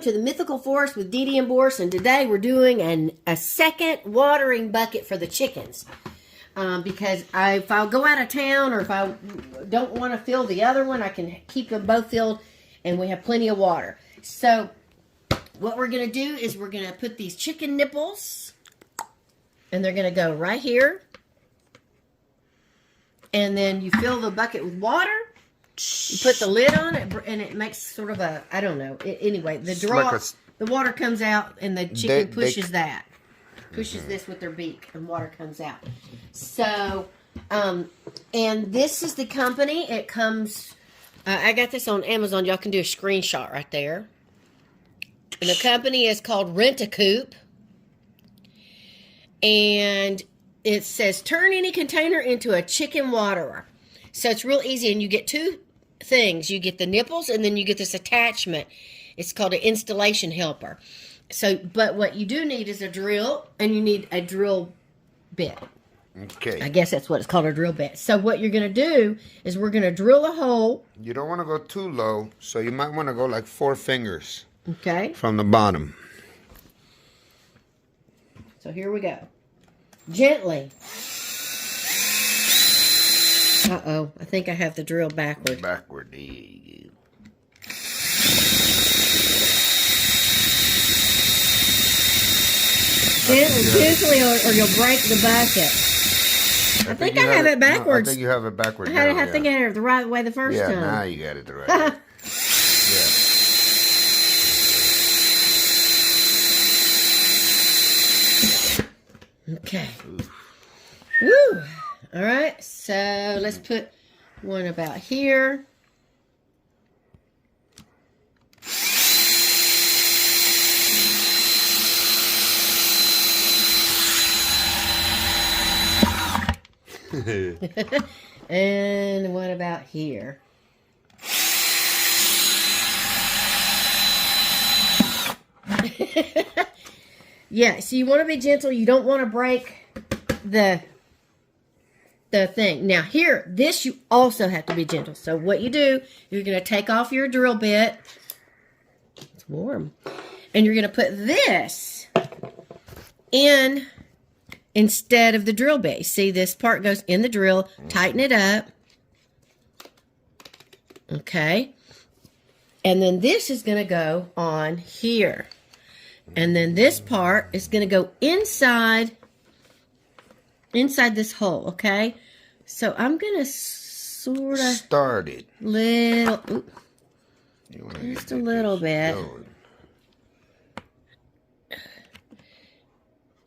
To the Mythical Forest with Dee Dee and Boris, and today we're doing a second watering bucket for the chickens. Because if I go out of town or if I don't want to fill the other one, I can keep them both filled and we have plenty of water. So what we're going to do is we're going to put these chicken nipples and they're going to go right here. And then you fill the bucket with water. You put the lid on it, and it makes sort of a, I don't know. Anyway, the water comes out, and the chicken pushes this with their beak, and water comes out. So, and this is the company. It comes, I got this on Amazon. Y'all can do a screenshot right there. And the company is called Rent-A-Coop. And it says, turn any container into a chicken waterer. So it's real easy, and you get two things. You get the nipples, and then you get this attachment. It's called an installation helper. So, but what you do need is a drill, and you need a drill bit. Okay. I guess that's what it's called, a drill bit. So what you're going to do is we're going to drill a hole. You don't want to go too low, so you might want to go like 4 fingers. Okay. From the bottom. So here we go. Gently. Uh-oh, I think I have the drill backward. Backward, there you go. Gently, or you'll break the bucket. I think I have it backwards. No, I think you have it backwards. I think I had it the right way the first time. Yeah, now you got it the right way. Yeah. Okay. Woo! All right, so let's put one about here. And what about here? Yeah, so you want to be gentle. You don't want to break the thing. Now here, this you also have to be gentle. So what you do, you're going to take off your drill bit. It's warm. And you're going to put this in instead of the drill bit. See, this part goes in the drill. Tighten it up. Okay. And then this is going to go on here. And then this part is going to go inside this hole, okay? So I'm going to sort of start it. Just a little bit.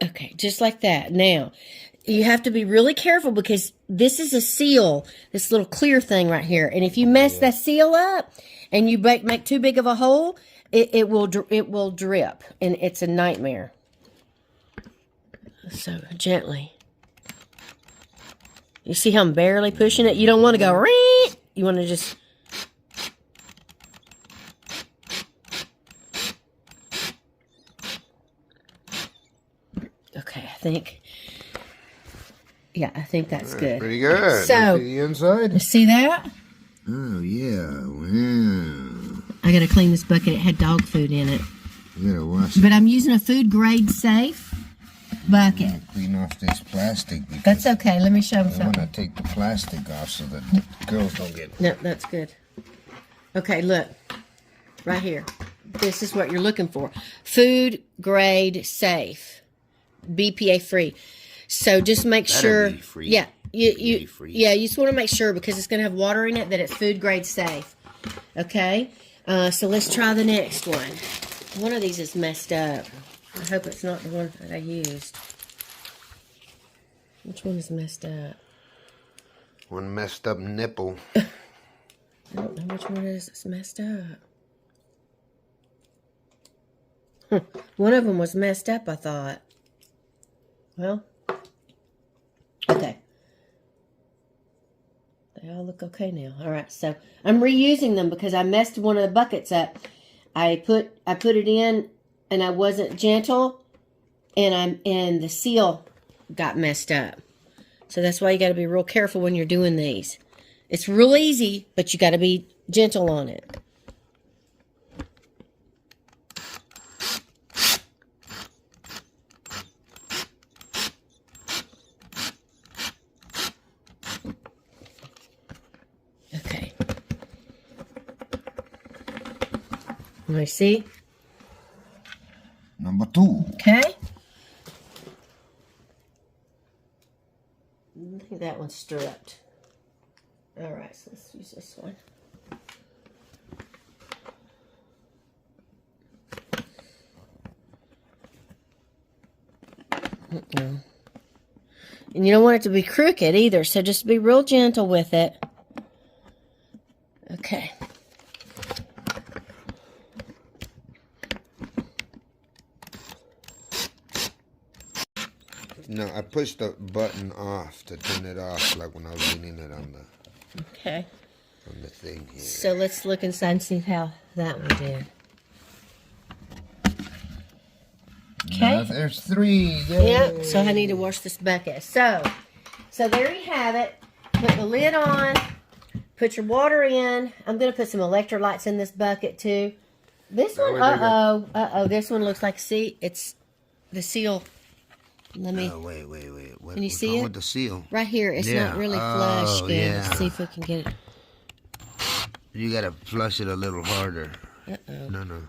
Okay, just like that. Now, you have to be really careful because this is a seal, this little clear thing right here. And if you mess that seal up and you make too big of a hole, it will drip, and it's a nightmare. So, gently. You see how I'm barely pushing it? You don't want to go, Ree! You want to just... Okay, I think that's good. Pretty good. So, the inside. See that? Oh, yeah. Wow. I got to clean this bucket. It had dog food in it. You gotta wash it. But I'm using a food grade safe bucket. Clean off this plastic. That's okay. Let me show them something. I want to take the plastic off so that the girls don't get... No, that's good. Okay, look. Right here. This is what you're looking for. Food grade safe. BPA free. So just make sure... Be free. Yeah. You just want to make sure because it's going to have water in it that it's food grade safe. Okay? So let's try the next one. One of these is messed up. I hope it's not the one that I used. Which one is messed up? One messed up nipple. I don't know which one it is that's messed up. One of them was messed up, I thought. Well, okay. They all look okay now. All right, so I'm reusing them because I messed one of the buckets up. I put it in and I wasn't gentle, and the seal got messed up. So that's why you got to be real careful when you're doing these. It's real easy, but you got to be gentle on it. Let me see. Number 2. Okay. I think that one's stripped. All right, so let's use this one. And you don't want it to be crooked either, so just be real gentle with it. Okay. No, I pushed the button off to turn it off, like when I was leaning it on the thing here. So let's look inside and see how that one did. Okay. There's 3. Yay. Yep. So I need to wash this bucket. So there you have it. Put the lid on. Put your water in. I'm gonna put some electrolytes in this bucket too. This one, this one looks like, see, it's the seal. Let me. Oh, wait. Can you see it? With the seal? Right here. It's not really flush. Good. Yeah. Let's see if we can get it. You gotta flush it a little harder. No.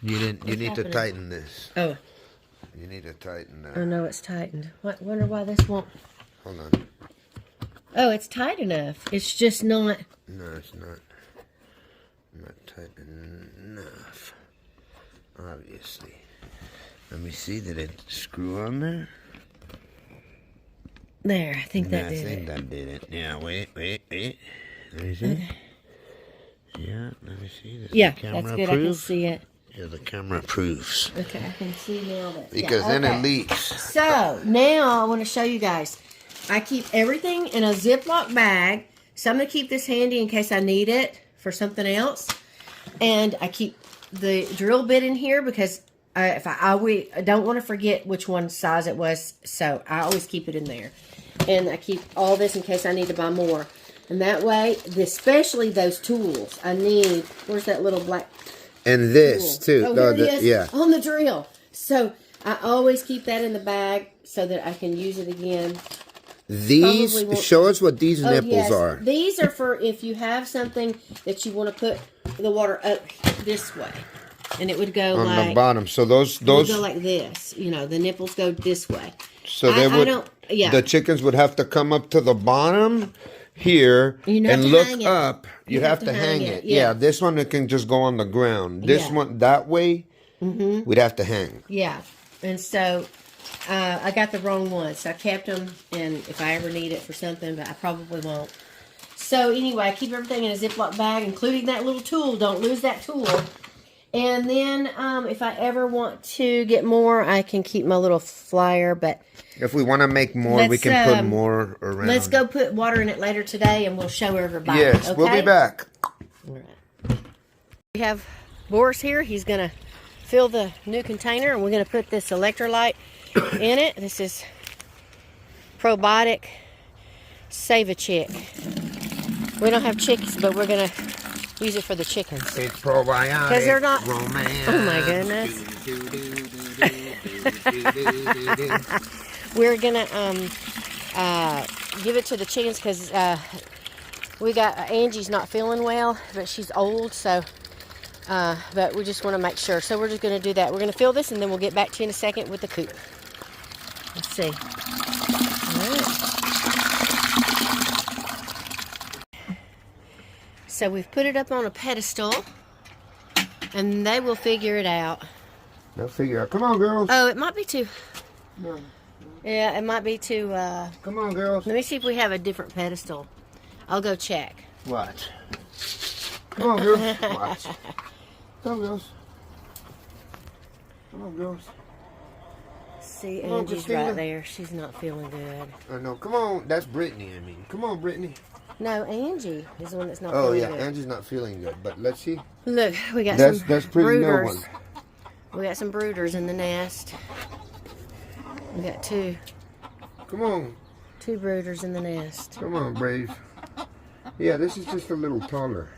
You need to tighten this. Oh. You need to tighten that. Oh no, it's tightened. Wonder why this won't. Hold on. Oh, it's tight enough. It's just not. No, it's not. Not tight enough. Obviously. Let me see. Did it screw on there? There, I think that did it. I think that did it. Yeah, wait. Let me see. Okay. Yeah, let me see. That's good. I can see it. Yeah, the camera approves. Okay, I can see now that. Because then it leaks. So, now I want to show you guys. I keep everything in a Ziploc bag. So, I'm going to keep this handy in case I need it for something else. And I keep the drill bit in here because I don't want to forget which one size it was. So, I always keep it in there. And I keep all this in case I need to buy more. And that way, especially those tools, I need. Where's that little black? And this too. Oh, here it is. Yeah. On the drill. So I always keep that in the bag so that I can use it again. These, show us what these nipples are. These are for if you have something that you want to put the water up this way. And it would go on like. The bottom. So those would go like this. You know, the nipples go this way. So they would. The chickens would have to come up to the bottom here and look up. You have to hang it. Yeah, this one it can just go on the ground. This one that way, we'd have to hang. Yeah, and so I got the wrong one, so I kept them. And if I ever need it for something, but I probably won't. So anyway, I keep everything in a Ziploc bag, including that little tool. Don't lose that tool. And then if I ever want to get more, I can keep my little flyer. But if we want to make more, we can put more around. Let's go put water in it later today, and we'll show everybody. Yes, okay? We'll be back. All right. We have Boris here. He's going to fill the new container, and we're going to put this electrolyte in it. This is probiotic Save-A-Chick. We don't have chickens, but we're going to use it for the chickens. It's probiotic. Because they're not. Romance. Oh my goodness. We're gonna give it to the chickens because we got Angie's not feeling well, but she's old, so. But we just want to make sure. So we're just gonna do that. We're gonna fill this, and then we'll get back to you in a second with the coop. Let's see. All right. So we've put it up on a pedestal, and they will figure it out. They'll figure out. Come on, girls. Oh, it might be too. No. Yeah, it might be too. Come on, girls. Let me see if we have a different pedestal. I'll go check. Watch. Come on, girls. Watch. Come on, girls. Come on, girls. See, Angie's right there. She's not feeling good. I know. Come on. That's Brittany, I mean. Come on, Brittany. No, Angie is the one that's not feeling good. Oh, yeah. Angie's not feeling good. But let's see. Look, we got that's some pretty brooders. No one. We got some brooders in the nest. We got two. Come on. 2 brooders in the nest. Come on, Brave. Yeah, this is just a little taller.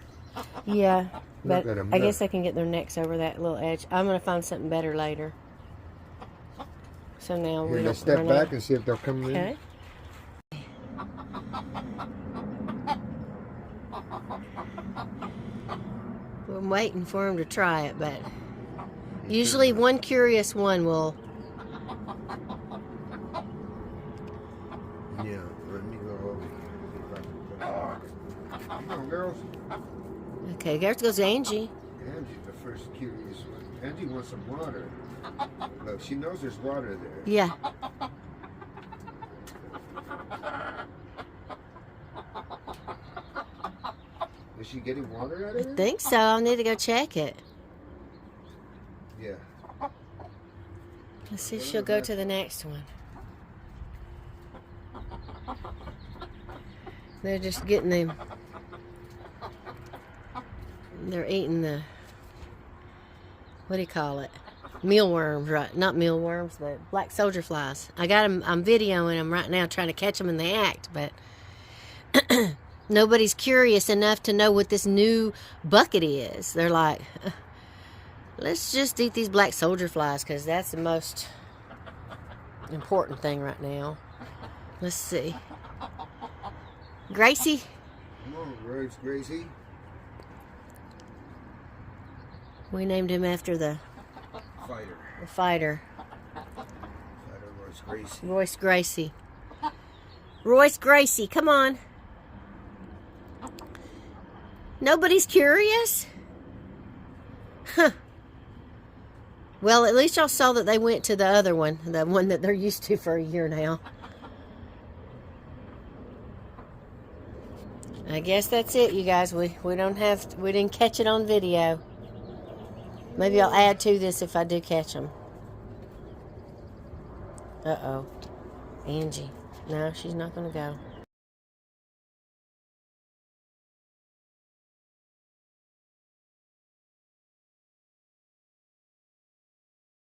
Yeah, but I guess I can get their necks over that little edge. I'm going to find something better later. So now we're going to step back and see if they'll come in. Okay. We'll I'm waiting for him to try it, but usually one curious one will. Yeah, let me go over here. Come on, girls. Okay, there goes Angie. Angie's the first curious one. Angie wants some water. Look, she knows there's water there. Yeah. Is she getting water out of it? I think so. I'll need to go check it. Yeah. Let's see if she'll go to the next one. They're just getting them. They're eating the, what do you call it? Mealworms, right? Not mealworms, but black soldier flies. I got them, I'm videoing them right now, trying to catch them in the act, but nobody's curious enough to know what this new bucket is. They're like, let's just eat these black soldier flies because that's the most important thing right now. Let's see. Gracie? Come on, Gracie. We named him after the fighter. The fighter. Royce Gracie. Royce Gracie. Royce Gracie, come on. Nobody's curious? Huh. Well, at least y'all saw that they went to the other one. The one that they're used to for a year now. I guess that's it, you guys. We didn't catch it on video. Maybe I'll add to this if I do catch them. Uh-oh. Angie. No, she's not going to go.